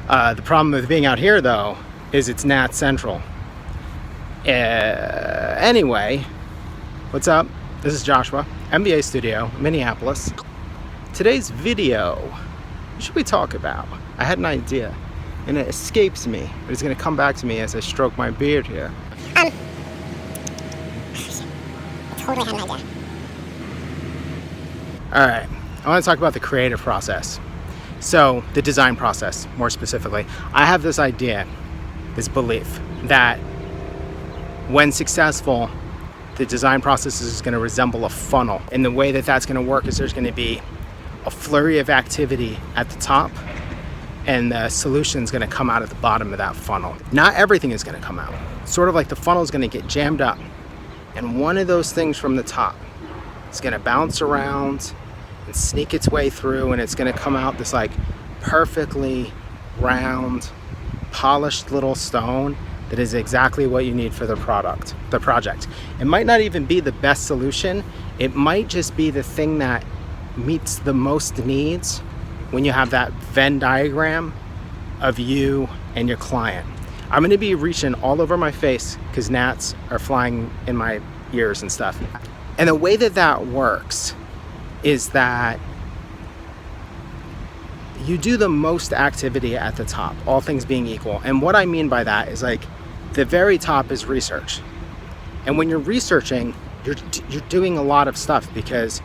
The problem with being out here, though, is it's Nat Central. Anyway, what's up? This is Joshua, MVA Studio, Minneapolis. Today's video, what should we talk about? I had an idea, and it escapes me, but it's going to come back to me as I stroke my beard here. I totally had an idea. All right, I want to talk about the creative process. So, the design process, more specifically. I have this idea, this belief, that when successful, the design process is going to resemble a funnel. And the way that that's going to work is there's going to be a flurry of activity at the top, and the solution is going to come out at the bottom of that funnel. Not everything is going to come out. Sort of like the funnel is going to get jammed up, and one of those things from the top is going to bounce around and sneak its way through, and it's going to come out this like perfectly round, polished little stone that is exactly what you need for the project. It might not even be the best solution. It might just be the thing that meets the most needs when you have that Venn diagram of you and your client. I'm going to be reaching all over my face because gnats are flying in my ears and stuff. And the way that that works is that you do the most activity at the top, all things being equal. And what I mean by that is like the very top is research. And when you're researching, you're doing a lot of stuff because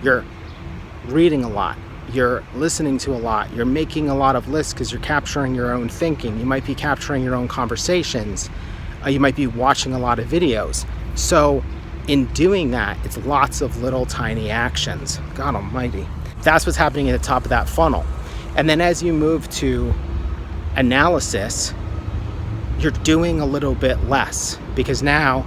you're reading a lot, you're listening to a lot, you're making a lot of lists because you're capturing your own thinking. You might be capturing your own conversations. You might be watching a lot of videos. So in doing that, it's lots of little tiny actions. God almighty. That's what's happening at the top of that funnel. And then as you move to analysis, you're doing a little bit less because now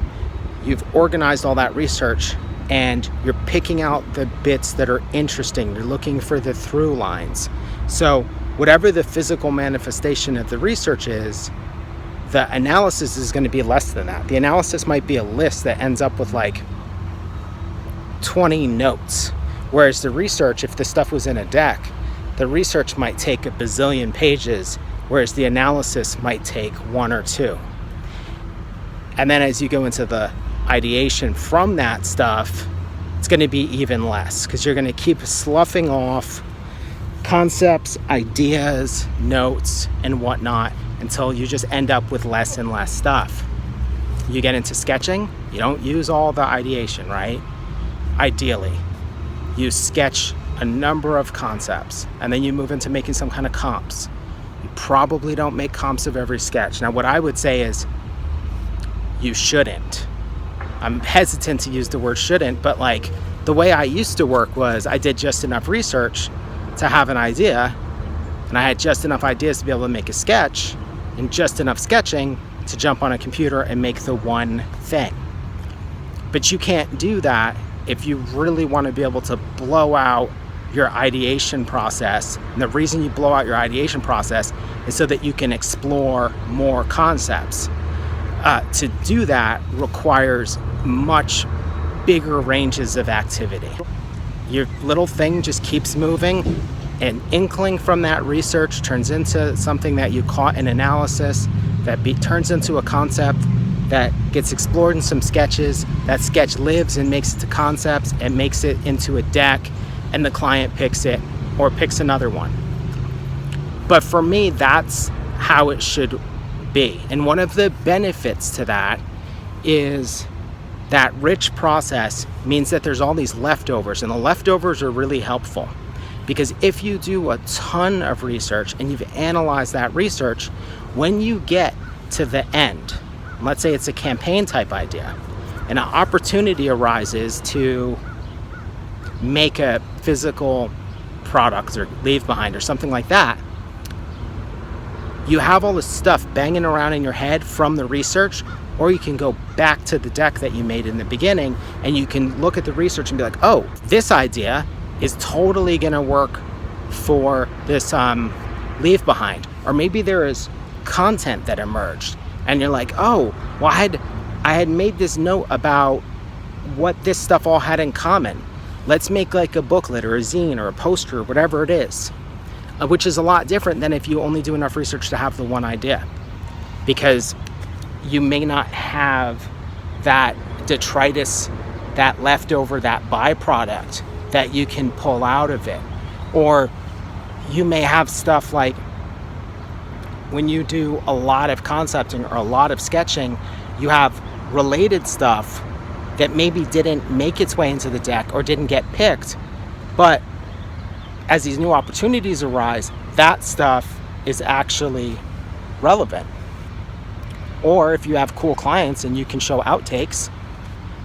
you've organized all that research and you're picking out the bits that are interesting. You're looking for the through lines. So whatever the physical manifestation of the research is, the analysis is going to be less than that. The analysis might be a list that ends up with like 20 notes. Whereas the research, if the stuff was in a deck, the research might take a bazillion pages, whereas the analysis might take 1 or 2. And then as you go into the ideation from that stuff, it's going to be even less because you're going to keep sloughing off concepts, ideas, notes, and whatnot until you just end up with less and less stuff. You get into sketching, you don't use all the ideation, right? Ideally, you sketch a number of concepts and then you move into making some kind of comps. You probably don't make comps of every sketch. Now, what I would say is you shouldn't. I'm hesitant to use the word shouldn't, but like the way I used to work was I did just enough research to have an idea, and I had just enough ideas to be able to make a sketch and just enough sketching to jump on a computer and make the one thing. But you can't do that if you really want to be able to blow out your ideation process. And the reason you blow out your ideation process is so that you can explore more concepts. To do that requires much bigger ranges of activity. Your little thing just keeps moving. An inkling from that research turns into something that you caught in analysis, that turns into a concept that gets explored in some sketches. That sketch lives and makes it to concepts and makes it into a deck, and the client picks it or picks another one. But for me, that's how it should be. And one of the benefits to that is that rich process means that there's all these leftovers, and the leftovers are really helpful. Because if you do a ton of research and you've analyzed that research, when you get to the end, let's say it's a campaign type idea, and an opportunity arises to make a physical product or leave behind or something like that, you have all this stuff banging around in your head from the research, or you can go back to the deck that you made in the beginning and you can look at the research and be like, oh, this idea is totally going to work for this leave behind. Or maybe there is content that emerged and you're like, oh, well, I had made this note about what this stuff all had in common. Let's make like a booklet or a zine or a poster or whatever it is. which is a lot different than if you only do enough research to have the one idea, because you may not have that detritus, that leftover, that byproduct that you can pull out of it. Or you may have stuff like when you do a lot of concepting or a lot of sketching, you have related stuff that maybe didn't make its way into the deck or didn't get picked, but as these new opportunities arise, that stuff is actually relevant. Or if you have cool clients and you can show outtakes,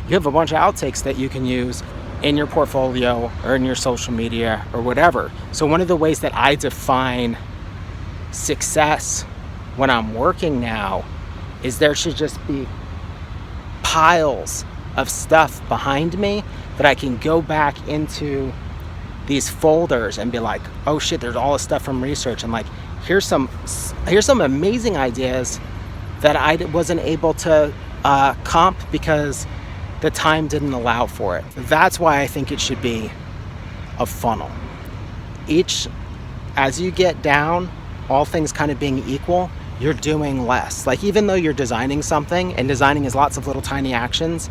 you have a bunch of outtakes that you can use in your portfolio or in your social media or whatever. So one of the ways that I define success when I'm working now is there should just be piles of stuff behind me that I can go back into these folders and be like, oh shit, there's all this stuff from research, and like here's some amazing ideas that I wasn't able to comp because the time didn't allow for it. That's why I think it should be a funnel. As you get down, all things kind of being equal, you're doing less. Like even though you're designing something, and designing is lots of little tiny actions,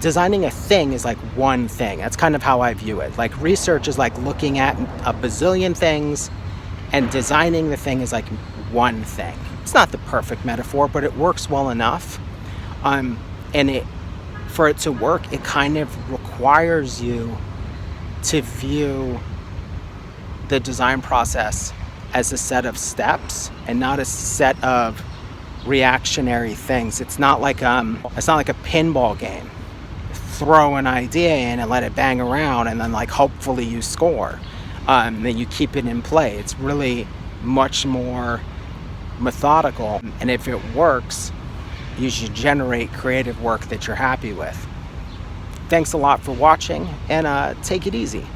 designing a thing is like one thing. That's kind of how I view it. Like research is like looking at a bazillion things, and designing the thing is like one thing. It's not the perfect metaphor, but it works well enough. For it to work, it kind of requires you to view the design process as a set of steps and not a set of reactionary things. It's not like a pinball game. Throw an idea in and let it bang around, and then like hopefully you score. Then you keep it in play. It's really much more methodical, and if it works, you should generate creative work that you're happy with. Thanks a lot for watching, and take it easy.